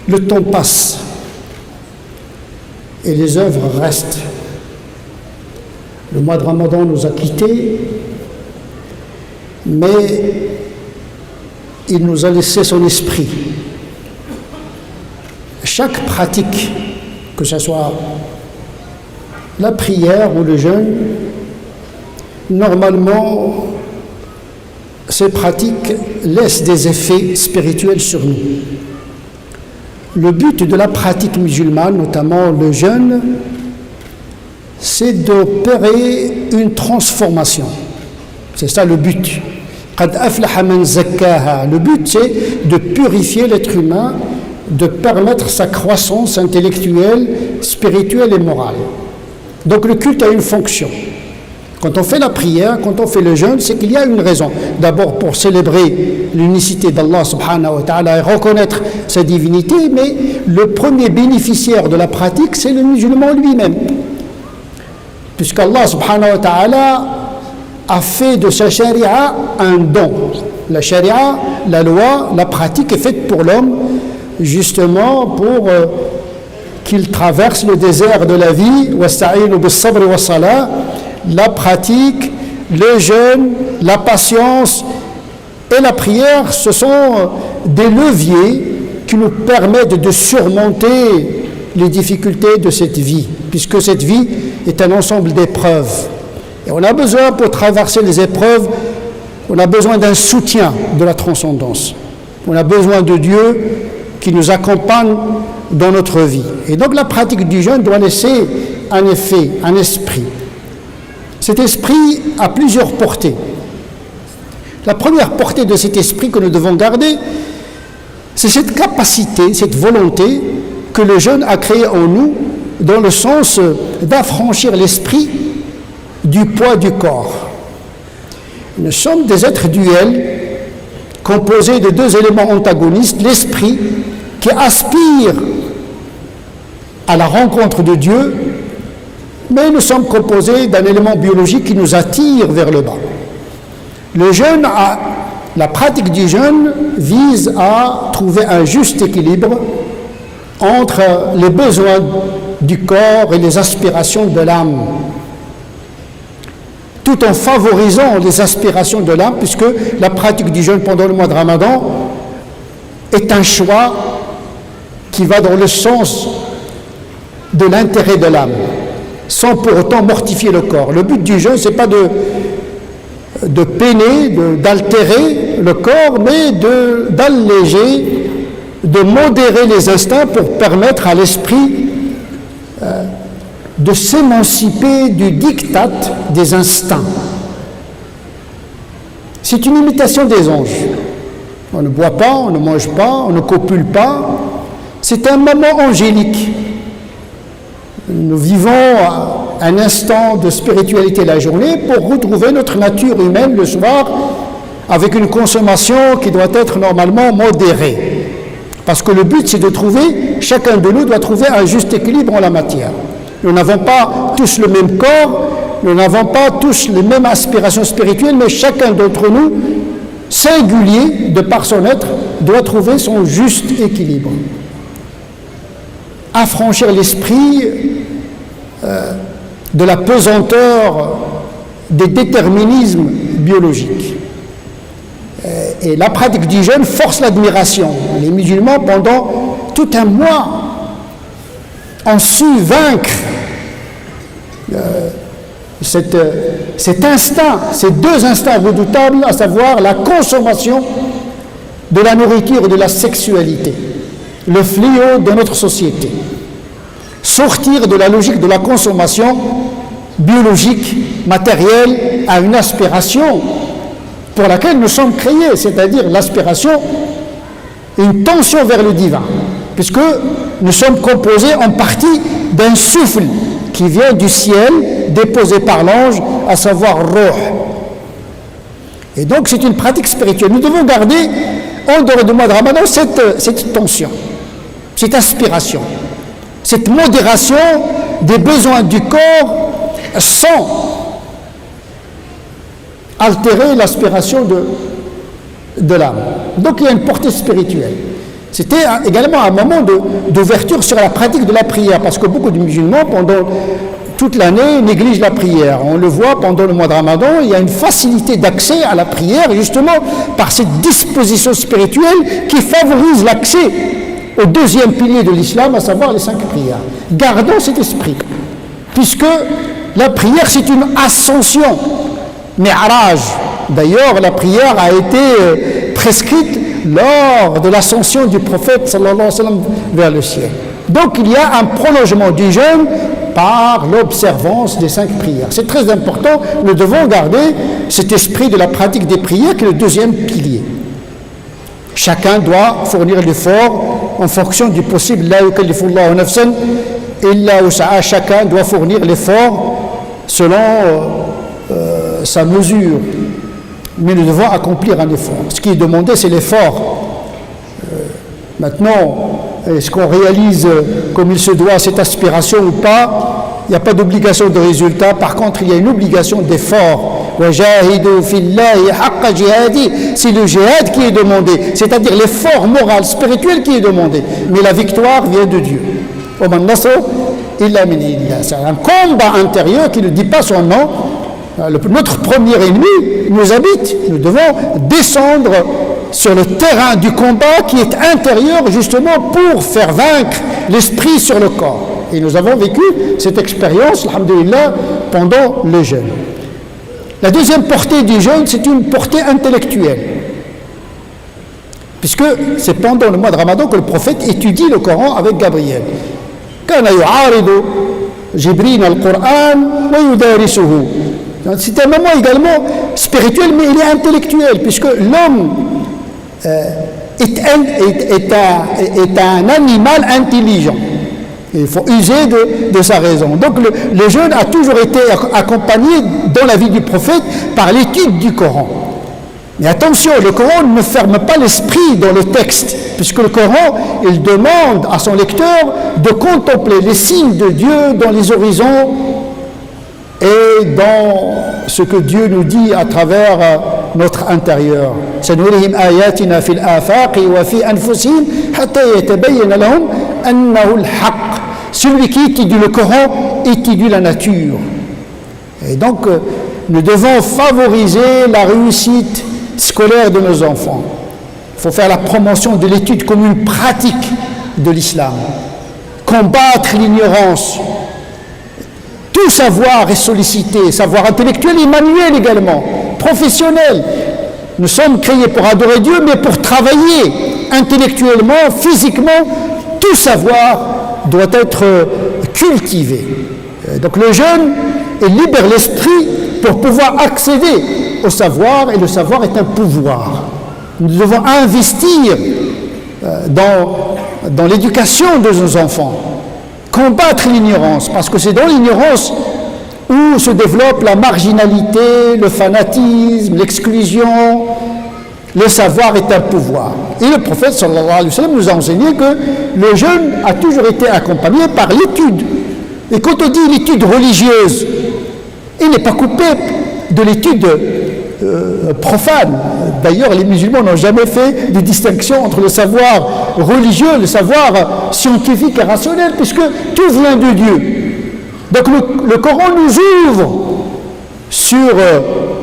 le temps passe et les œuvres restent. Le mois de Ramadan nous a quittés, mais il nous a laissé son esprit. Chaque pratique, que ce soit la prière ou le jeûne, normalement, ces pratiques laissent des effets spirituels sur nous. Le but de la pratique musulmane, notamment le jeûne, c'est d'opérer une transformation. C'est ça le but. قَدْ أَفْلَحَ مَنْ زَكَّاهَا. Le but, c'est de purifier l'être humain, de permettre sa croissance intellectuelle, spirituelle et morale. Donc le culte a une fonction. Quand on fait la prière, quand on fait le jeûne, c'est qu'il y a une raison. D'abord pour célébrer l'unicité d'Allah subhanahu wa ta'ala et reconnaître sa divinité, mais le premier bénéficiaire de la pratique, c'est le musulman lui-même. Puisqu'Allah subhanahu wa ta'ala a fait de sa charia un don. La charia, la loi, la pratique est faite pour l'homme, justement pour qu'il traverse le désert de la vie, wasta'inu bis-sabri was-salah. La pratique, le jeûne, la patience et la prière, ce sont des leviers qui nous permettent de surmonter les difficultés de cette vie, puisque cette vie est un ensemble d'épreuves. Et on a besoin, pour traverser les épreuves, on a besoin d'un soutien de la transcendance. On a besoin de Dieu qui nous accompagne dans notre vie. Et donc la pratique du jeûne doit laisser un effet, un esprit. Cet esprit a plusieurs portées. La première portée de cet esprit que nous devons garder, c'est cette capacité, cette volonté que le jeûne a créée en nous, dans le sens d'affranchir l'esprit du poids du corps. Nous sommes des êtres duels, composés de deux éléments antagonistes, l'esprit qui aspire à la rencontre de Dieu, mais nous sommes composés d'un élément biologique qui nous attire vers le bas. Le jeûne, la pratique du jeûne vise à trouver un juste équilibre entre les besoins du corps et les aspirations de l'âme, tout en favorisant les aspirations de l'âme, puisque la pratique du jeûne pendant le mois de Ramadan est un choix qui va dans le sens de l'intérêt de l'âme, sans pour autant mortifier le corps. Le but du jeûne, ce n'est pas de peiner, d'altérer le corps, mais d'alléger, de modérer les instincts pour permettre à l'esprit de s'émanciper du diktat des instincts. C'est une imitation des anges. On ne boit pas, on ne mange pas, on ne copule pas. C'est un moment angélique. Nous vivons un instant de spiritualité la journée pour retrouver notre nature humaine le soir avec une consommation qui doit être normalement modérée. Parce que le but, c'est de trouver, chacun de nous doit trouver un juste équilibre en la matière. Nous n'avons pas tous le même corps, nous n'avons pas tous les mêmes aspirations spirituelles, mais chacun d'entre nous, singulier de par son être, doit trouver son juste équilibre. Affranchir l'esprit de la pesanteur des déterminismes biologiques. Et la pratique du jeûne force l'admiration. Les musulmans, pendant tout un mois, ont su vaincre cet instinct, ces deux instincts redoutables, à savoir la consommation de la nourriture et de la sexualité, le fléau de notre société. Sortir de la logique de la consommation biologique, matérielle, à une aspiration pour laquelle nous sommes créés, c'est-à-dire l'aspiration, une tension vers le divin, puisque nous sommes composés en partie d'un souffle qui vient du ciel, déposé par l'ange, à savoir Ruh. Et donc c'est une pratique spirituelle. Nous devons garder, en dehors du mois de Ramadan, cette tension, cette aspiration, cette modération des besoins du corps sans altérer l'aspiration de l'âme. Donc il y a une portée spirituelle. C'était également un moment d'ouverture sur la pratique de la prière, parce que beaucoup de musulmans, pendant toute l'année, négligent la prière. On le voit pendant le mois de Ramadan, il y a une facilité d'accès à la prière, justement par cette disposition spirituelle qui favorise l'accès au deuxième pilier de l'islam, à savoir les 5 prières. Gardons cet esprit, puisque la prière, c'est une ascension, mi'raj. D'ailleurs, la prière a été prescrite lors de l'ascension du prophète sallallahu alayhi wa sallam vers le ciel. Donc il y a un prolongement du jeûne par l'observance des 5 prières. C'est très important, nous devons garder cet esprit de la pratique des prières qui est le deuxième pilier. Chacun doit fournir l'effort en fonction du possible. La yukallifullahu nafsan illa wus'aha. Chacun doit fournir l'effort selon sa mesure. Mais nous devons accomplir un effort. Ce qui est demandé, c'est l'effort. Maintenant, est-ce qu'on réalise comme il se doit cette aspiration ou pas? Il n'y a pas d'obligation de résultat. Par contre, il y a une obligation d'effort. C'est le jihad qui est demandé, c'est-à-dire l'effort moral, spirituel qui est demandé. Mais la victoire vient de Dieu. C'est un combat intérieur qui ne dit pas son nom. Notre premier ennemi nous habite. Nous devons descendre sur le terrain du combat qui est intérieur, justement pour faire vaincre l'esprit sur le corps. Et nous avons vécu cette expérience, alhamdoulilah, pendant le jeûne. La deuxième portée du jeûne, c'est une portée intellectuelle, puisque c'est pendant le mois de Ramadan que le prophète étudie le Coran avec Gabriel. كان يعارض جبريل القرآن ويدارسه. C'est un moment également spirituel, mais il est intellectuel, puisque l'homme est un animal intelligent. Il faut user de sa raison. Donc le jeûne a toujours été accompagné dans la vie du prophète par l'étude du Coran. Mais attention, le Coran ne ferme pas l'esprit dans le texte, puisque le Coran, il demande à son lecteur de contempler les signes de Dieu dans les horizons et dans ce que Dieu nous dit à travers notre intérieur. سنريهم آياتنا في الآفاق وفي أنفسهم حتى يتبين لهم أنه الحق. Celui qui étudie le Coran étudie la nature. Et donc, nous devons favoriser la réussite scolaire de nos enfants. Il faut faire la promotion de l'étude comme une pratique de l'islam. Combattre l'ignorance. Tout savoir est sollicité, savoir intellectuel et manuel également, professionnel. Nous sommes créés pour adorer Dieu, mais pour travailler intellectuellement, physiquement. Tout savoir doit être cultivé. Donc le jeûne, il libère l'esprit pour pouvoir accéder au savoir, et le savoir est un pouvoir. Nous devons investir dans l'éducation de nos enfants, combattre l'ignorance, parce que c'est dans l'ignorance où se développe la marginalité, le fanatisme, l'exclusion. Le savoir est un pouvoir. Et le prophète sallallahu alayhi wa sallam nous a enseigné que le jeûne a toujours été accompagné par l'étude. Et quand on dit l'étude religieuse, il n'est pas coupé de l'étude profane. D'ailleurs, les musulmans n'ont jamais fait de distinction entre le savoir religieux, le savoir scientifique et rationnel, puisque tout vient de Dieu. Donc le Coran nous ouvre sur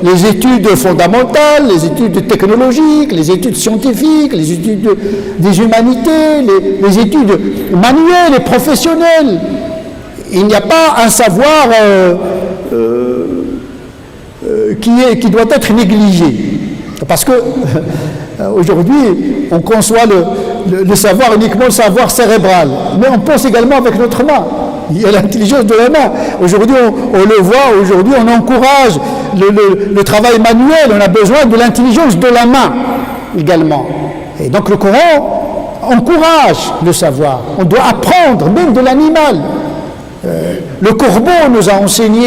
les études fondamentales, les études technologiques, les études scientifiques, les études des humanités, les études manuelles et professionnelles. Il n'y a pas un savoir qui doit être négligé. Parce que aujourd'hui, on conçoit le savoir uniquement le savoir cérébral, mais on pense également avec notre main. Il y a l'intelligence de la main. Aujourd'hui, on le voit, aujourd'hui, on encourage le travail manuel, on a besoin de l'intelligence de la main également. Et donc le Coran encourage le savoir. On doit apprendre, même de l'animal. Le corbeau nous a enseigné,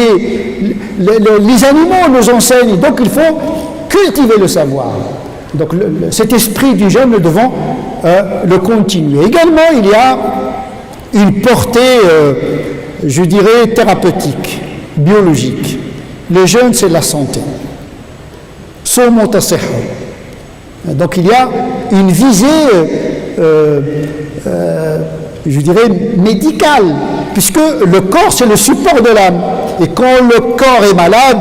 les animaux nous enseignent, donc il faut cultiver le savoir. Donc cet esprit du jeûne, nous devons le continuer. Également, il y a une portée, je dirais, thérapeutique, biologique. Le jeûne, c'est la santé. Donc il y a une visée je dirais, médicale, puisque le corps, c'est le support de l'âme. Et quand le corps est malade,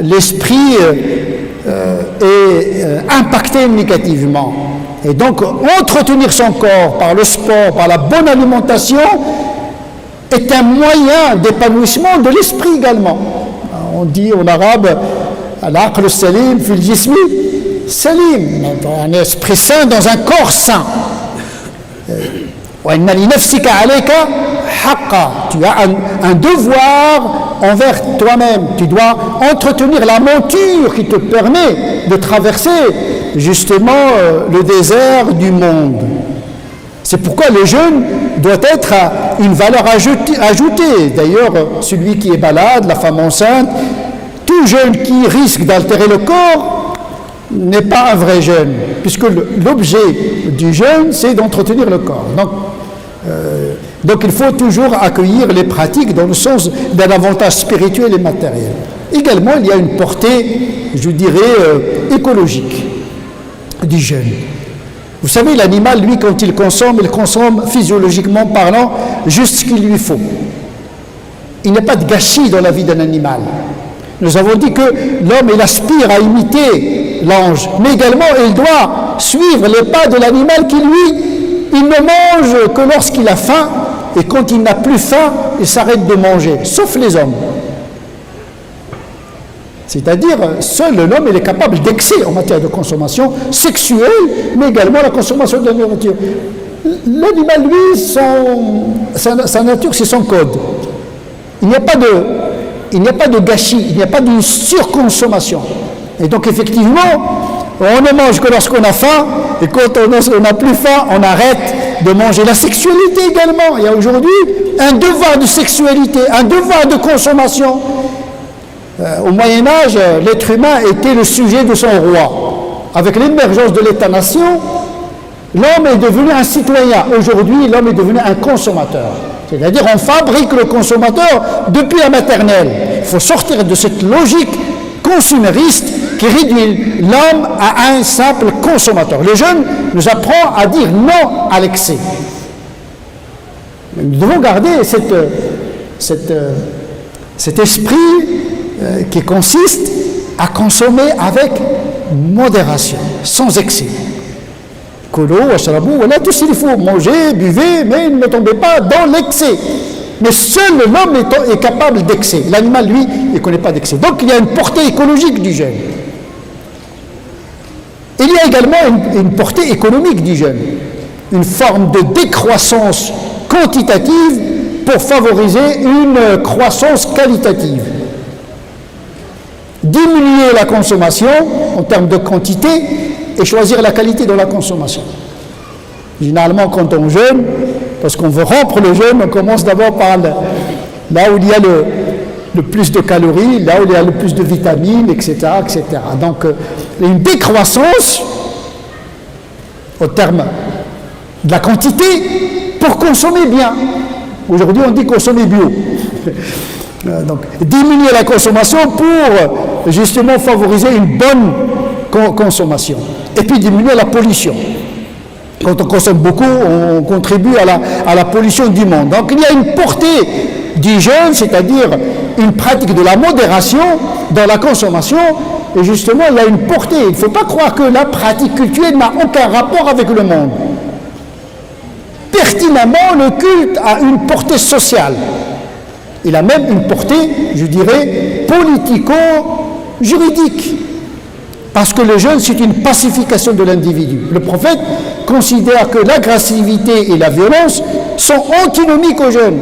l'esprit est impacté négativement. Et donc, entretenir son corps par le sport, par la bonne alimentation, est un moyen d'épanouissement de l'esprit également. On dit en arabe, al-aql salim fil jismi salim, un esprit sain dans un corps sain. Tu as un devoir envers toi-même. Tu dois entretenir la monture qui te permet de traverser justement le désert du monde. C'est pourquoi le jeûne doit être une valeur ajoutée. D'ailleurs, celui qui est malade, la femme enceinte, tout jeûne qui risque d'altérer le corps n'est pas un vrai jeûne, puisque l'objet du jeûne, c'est d'entretenir le corps. Donc il faut toujours accueillir les pratiques dans le sens d'un avantage spirituel et matériel. Également, il y a une portée, je dirais, écologique du jeûne. Vous savez, l'animal, lui, quand il consomme physiologiquement parlant juste ce qu'il lui faut. Il n'y a pas de gâchis dans la vie d'un animal. Nous avons dit que l'homme, il aspire à imiter l'ange, mais également, il doit suivre les pas de l'animal qui, lui, il ne mange que lorsqu'il a faim, et quand il n'a plus faim, il s'arrête de manger, sauf les hommes. C'est-à-dire, seul l'homme il est capable d'excès en matière de consommation sexuelle, mais également la consommation de la nourriture. L'animal, lui, sa nature, c'est son code. Il n'y a pas de gâchis, il n'y a pas de surconsommation. Et donc, effectivement, on ne mange que lorsqu'on a faim, et quand on n'a plus faim, on arrête de manger. La sexualité également. Il y a aujourd'hui un devoir de sexualité, un devoir de consommation. Au Moyen-Âge, l'être humain était le sujet de son roi. Avec l'émergence de l'État-nation, l'homme est devenu un citoyen. Aujourd'hui, l'homme est devenu un consommateur. C'est-à-dire, on fabrique le consommateur depuis la maternelle. Il faut sortir de cette logique consumériste qui réduit l'homme à un simple consommateur. Le jeûne nous apprend à dire non à l'excès. Nous devons garder cet esprit qui consiste à consommer avec modération, sans excès. Mangez, buvez, mais ne tombez pas dans l'excès. Mais seul l'homme est capable d'excès. L'animal, lui, il ne connaît pas d'excès. Donc il y a une portée écologique du jeûne. Il y a également une portée économique du jeûne. Une forme de décroissance quantitative pour favoriser une croissance qualitative. Diminuer la consommation en termes de quantité et choisir la qualité de la consommation. Généralement, quand on jeûne, parce qu'on veut rompre le jeûne, on commence d'abord par là où il y a le plus de calories, là où il y a le plus de vitamines, etc. etc. Donc, une décroissance au terme de la quantité pour consommer bien. Aujourd'hui, on dit consommer bio. Donc, diminuer la consommation pour justement favoriser une bonne consommation. Et puis diminuer la pollution. Quand on consomme beaucoup, on contribue à la pollution du monde. Donc il y a une portée du jeûne, c'est-à-dire une pratique de la modération dans la consommation. Et justement, il y a une portée. Il ne faut pas croire que la pratique cultuelle n'a aucun rapport avec le monde. Pertinemment, le culte a une portée sociale. Il a même une portée, je dirais, politico-juridique. Parce que le jeûne, c'est une pacification de l'individu. Le prophète considère que l'agressivité et la violence sont antinomiques au jeûne.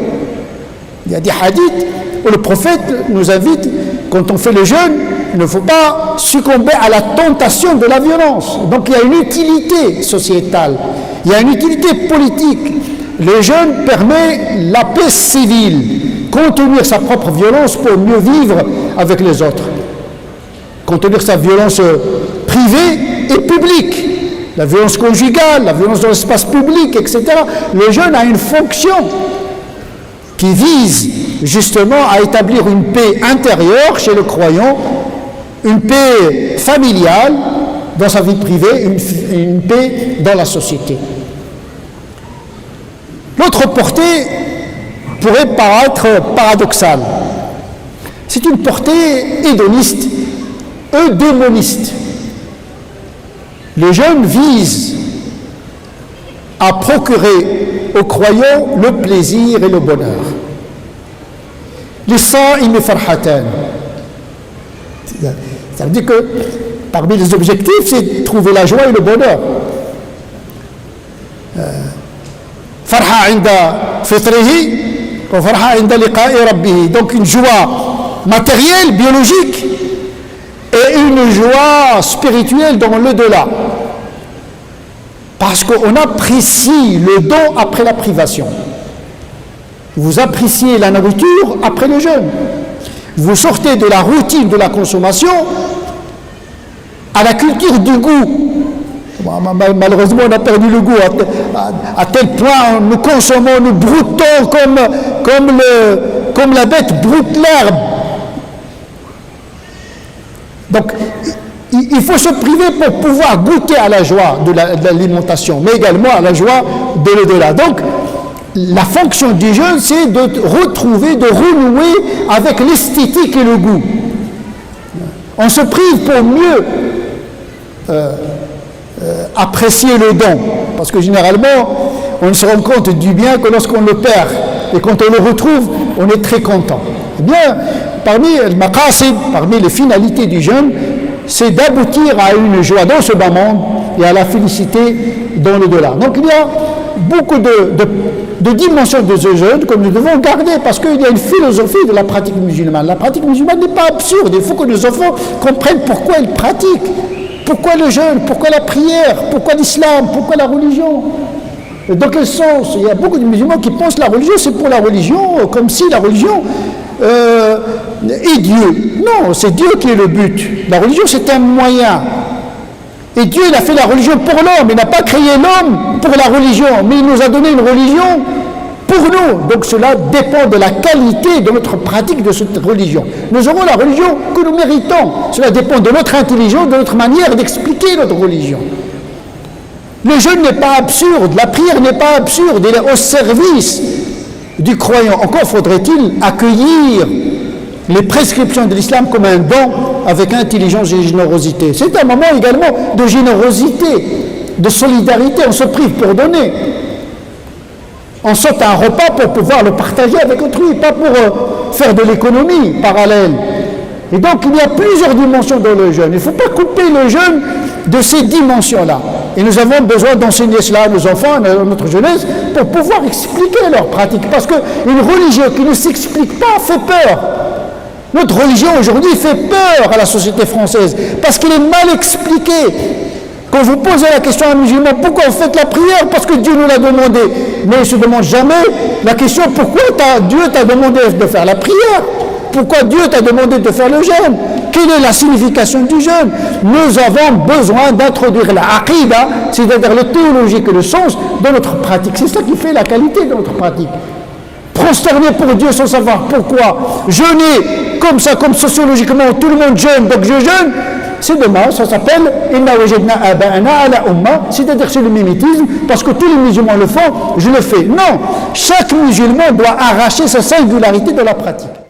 Il y a des hadiths où le prophète nous invite, quand on fait le jeûne, il ne faut pas succomber à la tentation de la violence. Donc il y a une utilité sociétale, il y a une utilité politique. Le jeûne permet la paix civile, contenir sa propre violence pour mieux vivre avec les autres. Contenir sa violence privée et publique, la violence conjugale, la violence dans l'espace public, etc. Le jeûne a une fonction qui vise justement à établir une paix intérieure chez le croyant, une paix familiale dans sa vie privée, une paix dans la société. L'autre portée pourrait paraître paradoxale. C'est une portée hédoniste, eudémoniste. Le jeûne vise à procurer aux croyants le plaisir et le bonheur. Les saïm farhatan. Ça veut dire que parmi les objectifs, c'est de trouver la joie et le bonheur. Farha inda fitrihi wa farha inda liqa'i rabbih. Donc une joie matérielle, biologique, et une joie spirituelle dans l'au-delà. Parce qu'on apprécie le don après la privation. Vous appréciez la nourriture après le jeûne. Vous sortez de la routine de la consommation à la culture du goût. Malheureusement, on a perdu le goût à tel point nous consommons, nous broutons comme la bête broute l'herbe. Donc, il faut se priver pour pouvoir goûter à la joie de l'alimentation, mais également à la joie de l'au-delà. Donc, la fonction du jeûne, c'est de retrouver, de renouer avec l'esthétique et le goût. On se prive pour mieux apprécier le don, parce que généralement, on se rend compte du bien que lorsqu'on le perd, et quand on le retrouve, on est très content. Eh bien, parmi les finalités du jeûne, c'est d'aboutir à une joie dans ce bas monde et à la félicité dans l'au-delà. Donc il y a beaucoup de dimensions de ce jeûne que nous devons garder, parce qu'il y a une philosophie de la pratique musulmane. La pratique musulmane n'est pas absurde, il faut que nos enfants comprennent pourquoi ils pratiquent. Pourquoi le jeûne? Pourquoi la prière? Pourquoi l'islam? Pourquoi la religion? Et dans quel sens? Il y a beaucoup de musulmans qui pensent que la religion, c'est pour la religion, comme si la religion est Dieu. Non, c'est Dieu qui est le but. La religion, c'est un moyen. Et Dieu, il a fait la religion pour l'homme. Il n'a pas créé l'homme pour la religion, mais il nous a donné une religion pour nous. Donc cela dépend de la qualité de notre pratique de cette religion. Nous aurons la religion que nous méritons. Cela dépend de notre intelligence, de notre manière d'expliquer notre religion. Le jeûne n'est pas absurde, la prière n'est pas absurde, il est au service du croyant. Encore faudrait-il accueillir les prescriptions de l'islam comme un don avec intelligence et générosité. C'est un moment également de générosité, de solidarité. On se prive pour donner. On saute un repas pour pouvoir le partager avec autrui, pas pour faire de l'économie parallèle. Et donc il y a plusieurs dimensions dans le jeûne. Il ne faut pas couper le jeûne de ces dimensions-là. Et nous avons besoin d'enseigner cela à nos enfants, à notre jeunesse, pour pouvoir expliquer leur pratique. Parce qu'une religion qui ne s'explique pas fait peur. Notre religion aujourd'hui fait peur à la société française, parce qu'elle est mal expliquée. Quand vous posez la question à un musulman, pourquoi vous faites la prière? Parce que Dieu nous l'a demandé. Mais il ne se demande jamais la question, pourquoi Dieu t'a demandé de faire la prière? Pourquoi Dieu t'a demandé de faire le jeûne? Quelle est la signification du jeûne? Nous avons besoin d'introduire la aqidah, c'est-à-dire le théologique et le sens de notre pratique. C'est ça qui fait la qualité de notre pratique. Prosterner pour Dieu sans savoir pourquoi. Jeûner comme ça, comme sociologiquement, tout le monde jeûne, donc je jeûne. C'est dommage, ça s'appelle Inna wajadna aba'ana ala umma, c'est-à-dire c'est le mimétisme, parce que tous les musulmans le font, je le fais. Non, chaque musulman doit arracher sa singularité de la pratique.